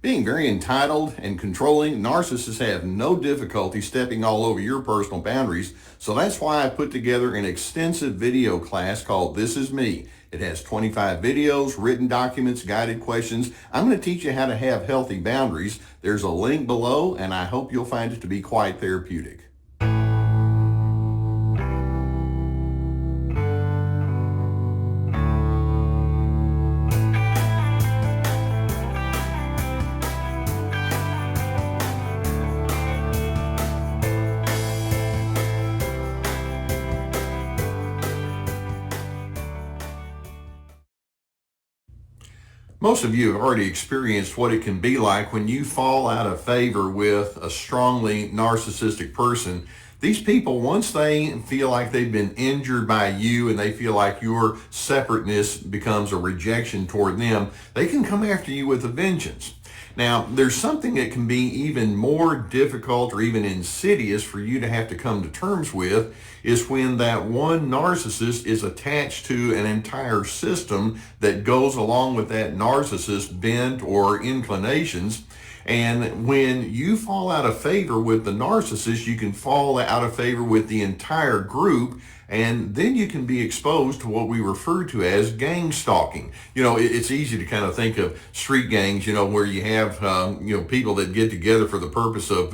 Being very entitled and controlling, narcissists have no difficulty stepping all over your personal boundaries. So that's why I put together an extensive video class called This Is Me. It has 25 videos, written documents, guided questions. I'm going to teach you how to have healthy boundaries. There's a link below, and I hope you'll find it to be quite therapeutic. Most of you have already experienced what it can be like when you fall out of favor with a strongly narcissistic person. These people, once they feel like they've been injured by you and they feel like your separateness becomes a rejection toward them, they can come after you with a vengeance. Now, there's something that can be even more difficult or even insidious for you to have to come to terms with is when that one narcissist is attached to an entire system that goes along with that narcissist's bent or inclinations. And when you fall out of favor with the narcissist, you can fall out of favor with the entire group, and then you can be exposed to what we refer to as gang stalking. It's easy to kind of think of street gangs, where you have, people that get together for the purpose of,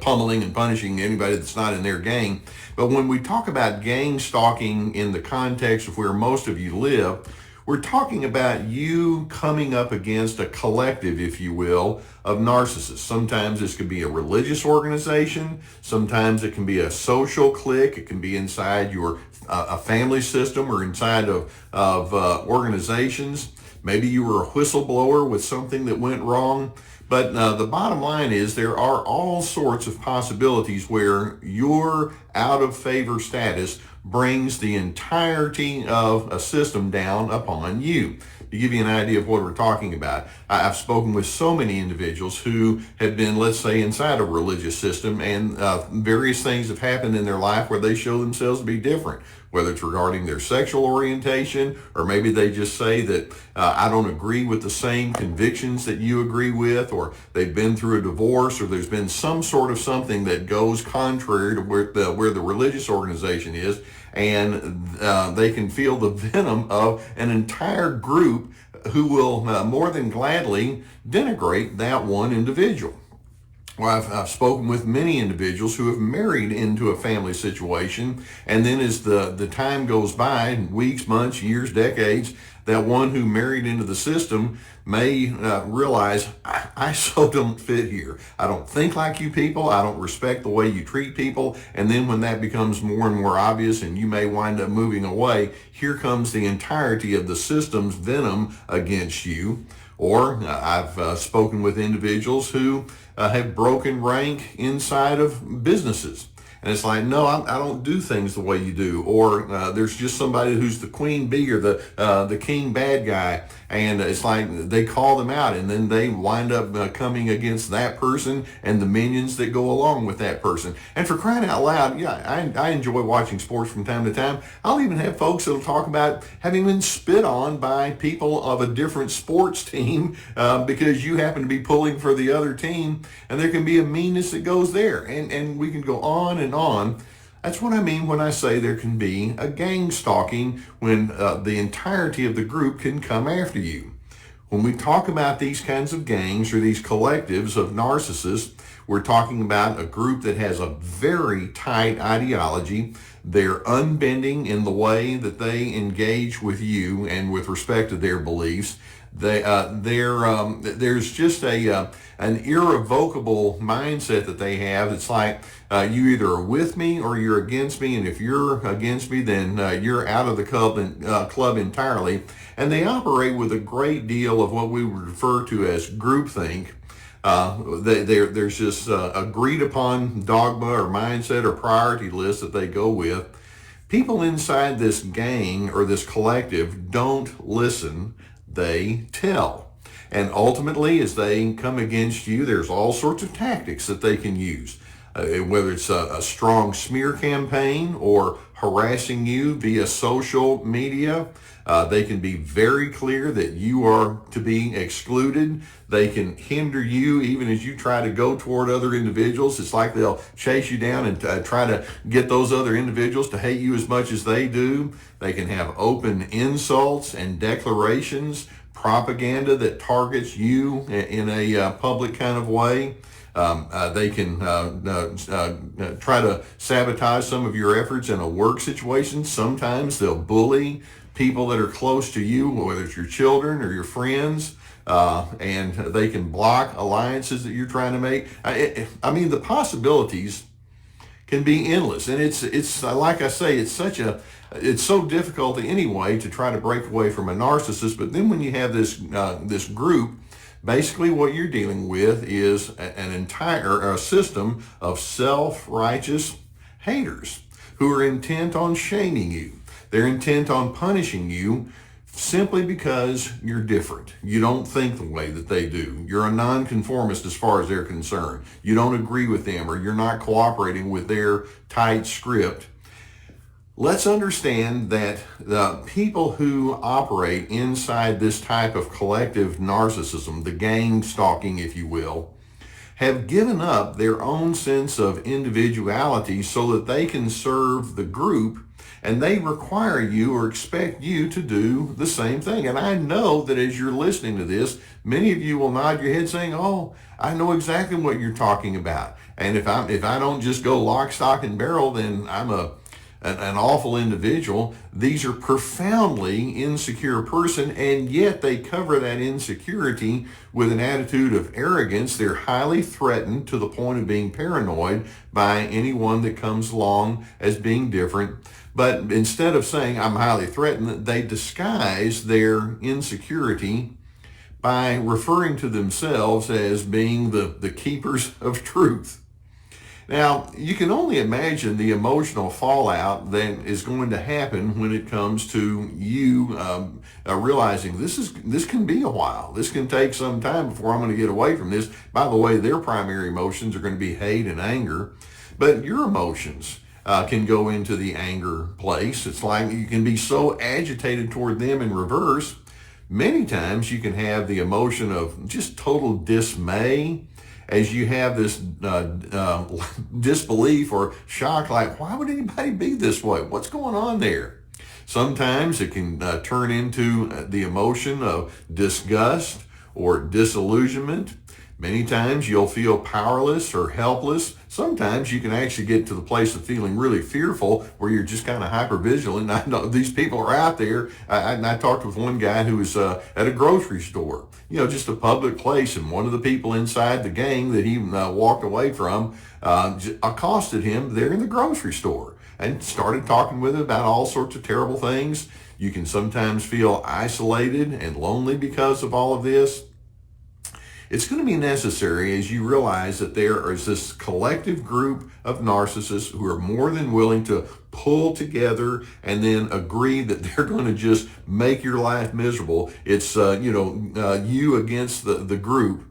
pummeling and punishing anybody that's not in their gang. But when we talk about gang stalking in the context of where most of you live, we're talking about you coming up against a collective, if you will, of narcissists. Sometimes this could be a religious organization. Sometimes it can be a social clique. It can be inside your a family system or inside of organizations. Maybe you were a whistleblower with something that went wrong. But the bottom line is there are all sorts of possibilities where your out of favor status brings the entirety of a system down upon you. To give you an idea of what we're talking about, I've spoken with so many individuals who have been, let's say, inside a religious system, and various things have happened in their life where they show themselves to be different, whether it's regarding their sexual orientation, or maybe they just say that I don't agree with the same convictions that you agree with, or they've been through a divorce, or there's been some sort of something that goes contrary to where the religious organization is, and they can feel the venom of an entire group who will more than gladly denigrate that one individual. Well, I've spoken with many individuals who have married into a family situation, and then as the time goes by, weeks, months, years, decades, that one who married into the system may realize, I so don't fit here. I don't think like you people. I don't respect the way you treat people. And then when that becomes more and more obvious and you may wind up moving away, here comes the entirety of the system's venom against you. Or I've spoken with individuals who have broken rank inside of businesses. And it's like, no, I don't do things the way you do. Or there's just somebody who's the queen bee or the king bad guy. And it's like they call them out, and then they wind up coming against that person and the minions that go along with that person. And for crying out loud, yeah, I enjoy watching sports from time to time. I'll even have folks that'll talk about having been spit on by people of a different sports team because you happen to be pulling for the other team. And there can be a meanness that goes there. And we can go on and on. That's what I mean when I say there can be a gang stalking when the entirety of the group can come after you. When we talk about these kinds of gangs or these collectives of narcissists, we're talking about a group that has a very tight ideology. They're unbending in the way that they engage with you and with respect to their beliefs. There's just an irrevocable mindset that they have. It's like you either are with me or you're against me, and if you're against me, then you're out of the club entirely. And they operate with a great deal of what we would refer to as groupthink. There's just agreed upon dogma or mindset or priority list that they go with. People inside this gang or this collective don't listen, they tell. And ultimately, as they come against you, there's all sorts of tactics that they can use. Whether it's a strong smear campaign or harassing you via social media. They can be very clear that you are to be excluded. They can hinder you even as you try to go toward other individuals. It's like they'll chase you down and try to get those other individuals to hate you as much as they do. They can have open insults and declarations, propaganda that targets you in a public kind of way. They can try to sabotage some of your efforts in a work situation. Sometimes they'll bully people that are close to you, whether it's your children or your friends, and they can block alliances that you're trying to make. I mean, the possibilities can be endless, and it's like I say, it's so difficult anyway to try to break away from a narcissist. But then when you have this group, basically what you're dealing with is an entire system of self-righteous haters who are intent on shaming you. They're intent on punishing you simply because you're different. You don't think the way that they do. You're a nonconformist as far as they're concerned. You don't agree with them, or you're not cooperating with their tight script. Let's understand that the people who operate inside this type of collective narcissism, the gang stalking, if you will, have given up their own sense of individuality so that they can serve the group, and they require you or expect you to do the same thing. And I know that as you're listening to this, many of you will nod your head saying, oh, I know exactly what you're talking about. And if I don't just go lock, stock, and barrel, then I'm an awful individual. These are profoundly insecure person, and yet they cover that insecurity with an attitude of arrogance. They're highly threatened to the point of being paranoid by anyone that comes along as being different. But instead of saying I'm highly threatened, they disguise their insecurity by referring to themselves as being the keepers of truth. Now, you can only imagine the emotional fallout that is going to happen when it comes to you realizing this can be a while. This can take some time before I'm going to get away from this. By the way, their primary emotions are going to be hate and anger, but your emotions can go into the anger place. It's like you can be so agitated toward them in reverse. Many times you can have the emotion of just total dismay as you have this disbelief or shock, like, why would anybody be this way? What's going on there? Sometimes it can turn into the emotion of disgust or disillusionment. Many times you'll feel powerless or helpless. Sometimes you can actually get to the place of feeling really fearful where you're just kind of hypervigilant. I know these people are out there. I talked with one guy who was at a grocery store, just a public place, and one of the people inside the gang that he walked away from accosted him there in the grocery store and started talking with him about all sorts of terrible things. You can sometimes feel isolated and lonely because of all of this. It's going to be necessary as you realize that there is this collective group of narcissists who are more than willing to pull together and then agree that they're going to just make your life miserable. It's, you against the group.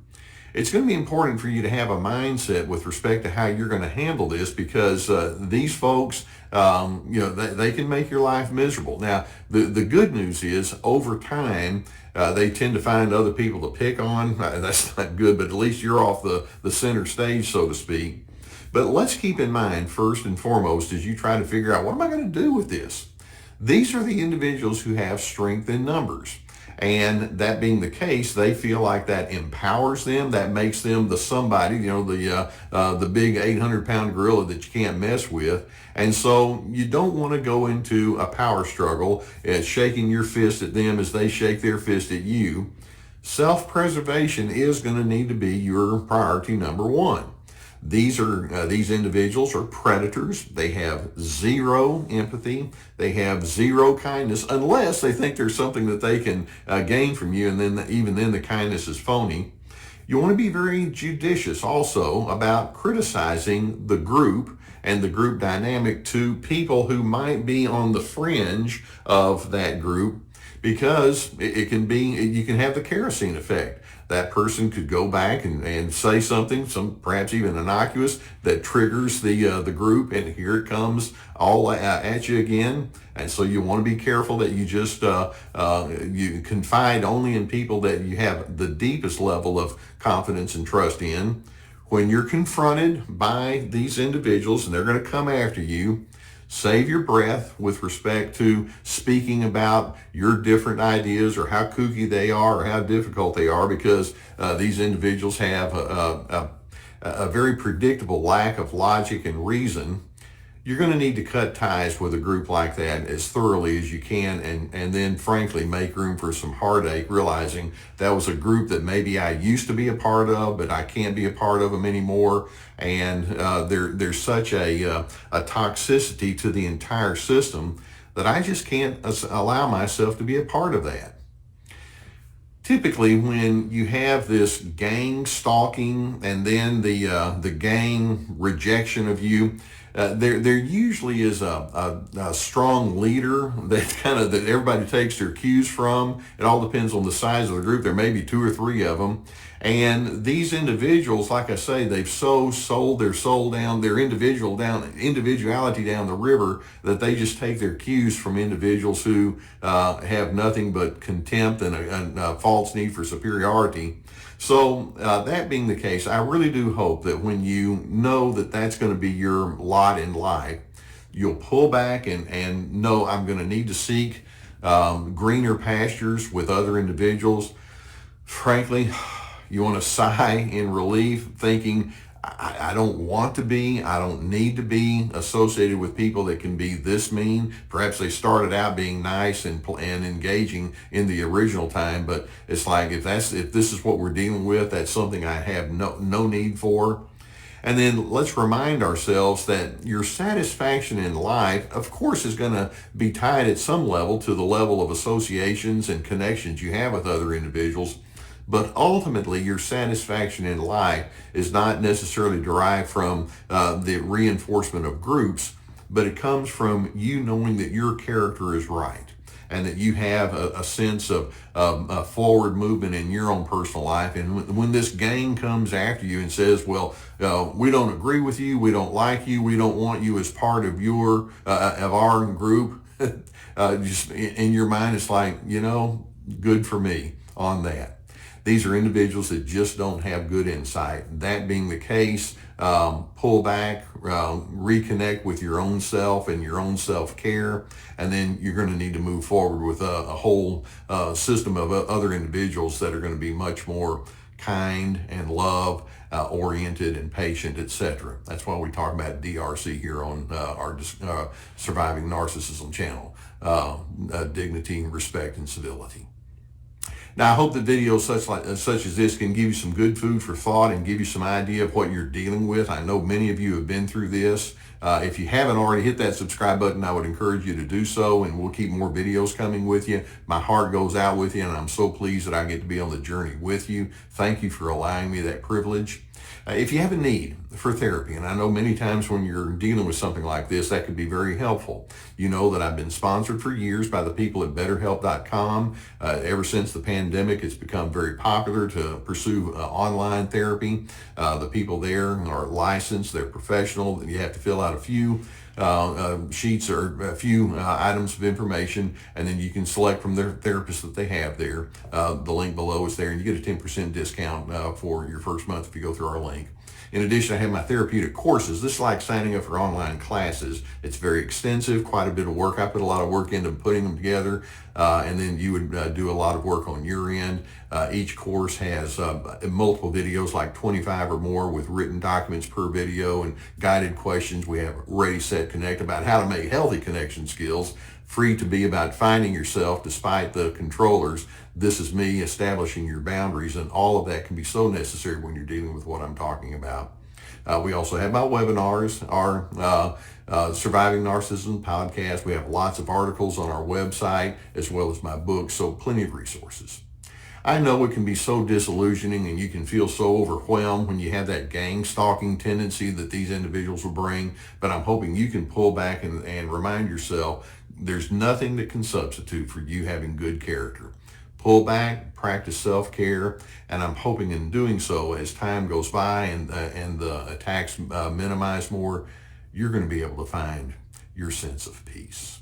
It's going to be important for you to have a mindset with respect to how you're going to handle this, because these folks, they can make your life miserable. Now, the good news is over time, they tend to find other people to pick on. That's not good, but at least you're off the center stage, so to speak. But let's keep in mind, first and foremost, as you try to figure out, what am I going to do with this? These are the individuals who have strength in numbers. And that being the case, they feel like that empowers them. That makes them the somebody, the big 800-pound gorilla that you can't mess with. And so you don't want to go into a power struggle shaking your fist at them as they shake their fist at you. Self-preservation is going to need to be your priority number one. These individuals are predators. They have zero empathy. They have zero kindness, unless they think there's something that they can gain from you, and then even then the kindness is phony. You want to be very judicious also about criticizing the group and the group dynamic to people who might be on the fringe of that group, because it can be, you can have the kerosene effect. That person could go back and say something, perhaps even innocuous, that triggers the group, and here it comes all at you again. And so you want to be careful that you just you confide only in people that you have the deepest level of confidence and trust in. When you're confronted by these individuals and they're going to come after you, save your breath with respect to speaking about your different ideas or how kooky they are or how difficult they are, because these individuals have a very predictable lack of logic and reason. You're going to need to cut ties with a group like that as thoroughly as you can, and then frankly make room for some heartache, realizing that was a group that maybe I used to be a part of, but I can't be a part of them anymore. And there's such a toxicity to the entire system that I just can't allow myself to be a part of that. Typically, when you have this gang stalking and then the gang rejection of you, there usually is a strong leader that everybody takes their cues from. It all depends on the size of the group. There may be 2 or 3 of them. And these individuals, like I say, they've sold their soul down, their individuality down the river, that they just take their cues from individuals who have nothing but contempt and a false need for superiority. So that being the case, I really do hope that when you know that that's going to be your lot in life, you'll pull back and know, I'm going to need to seek greener pastures with other individuals. Frankly, you want to sigh in relief, thinking, I don't want to be, I don't need to be associated with people that can be this mean. Perhaps they started out being nice and engaging in the original time, but it's like, if this is what we're dealing with, that's something I have no need for. And then let's remind ourselves that your satisfaction in life, of course, is going to be tied at some level to the level of associations and connections you have with other individuals. But ultimately, your satisfaction in life is not necessarily derived from the reinforcement of groups, but it comes from you knowing that your character is right and that you have a sense of forward movement in your own personal life. And when this gang comes after you and says, well, we don't agree with you, we don't like you, we don't want you as part of our group, just in your mind, it's like, good for me on that. These are individuals that just don't have good insight. That being the case, pull back, reconnect with your own self and your own self-care, and then you're going to need to move forward with a whole system of other individuals that are going to be much more kind and love oriented and patient, etc. That's why we talk about DRC here on our Surviving Narcissism channel, dignity, respect, and civility. Now, I hope that videos such as this can give you some good food for thought and give you some idea of what you're dealing with. I know many of you have been through this. If you haven't already hit that subscribe button, I would encourage you to do so, and we'll keep more videos coming with you. My heart goes out with you, and I'm so pleased that I get to be on the journey with you. Thank you for allowing me that privilege. If you have a need for therapy, and I know many times when you're dealing with something like this, that could be very helpful. You know that I've been sponsored for years by the people at BetterHelp.com. Ever since the pandemic, it's become very popular to pursue online therapy. The people there are licensed, they're professional. You have to fill out a few sheets or a few items of information, and then you can select from their therapist that they have there. The link below is there, and you get a 10% discount for your first month if you go through our link. In addition, I have my therapeutic courses. This is like signing up for online classes. It's very extensive, quite a bit of work. I put a lot of work into putting them together, and then you would do a lot of work on your end. Each course has multiple videos, like 25 or more, with written documents per video and guided questions. We have Ready, Set, Connect about how to make healthy connection skills. Free to be about finding yourself despite the controllers. This is me establishing your boundaries, and all of that can be so necessary when you're dealing with what I'm talking about. We also have my webinars, our Surviving Narcissism podcast. We have lots of articles on our website as well as my book, so plenty of resources. I know it can be so disillusioning and you can feel so overwhelmed when you have that gang stalking tendency that these individuals will bring, but I'm hoping you can pull back and remind yourself there's nothing that can substitute for you having good character. Pull back, practice self-care, and I'm hoping in doing so, as time goes by and the attacks minimize more, you're going to be able to find your sense of peace.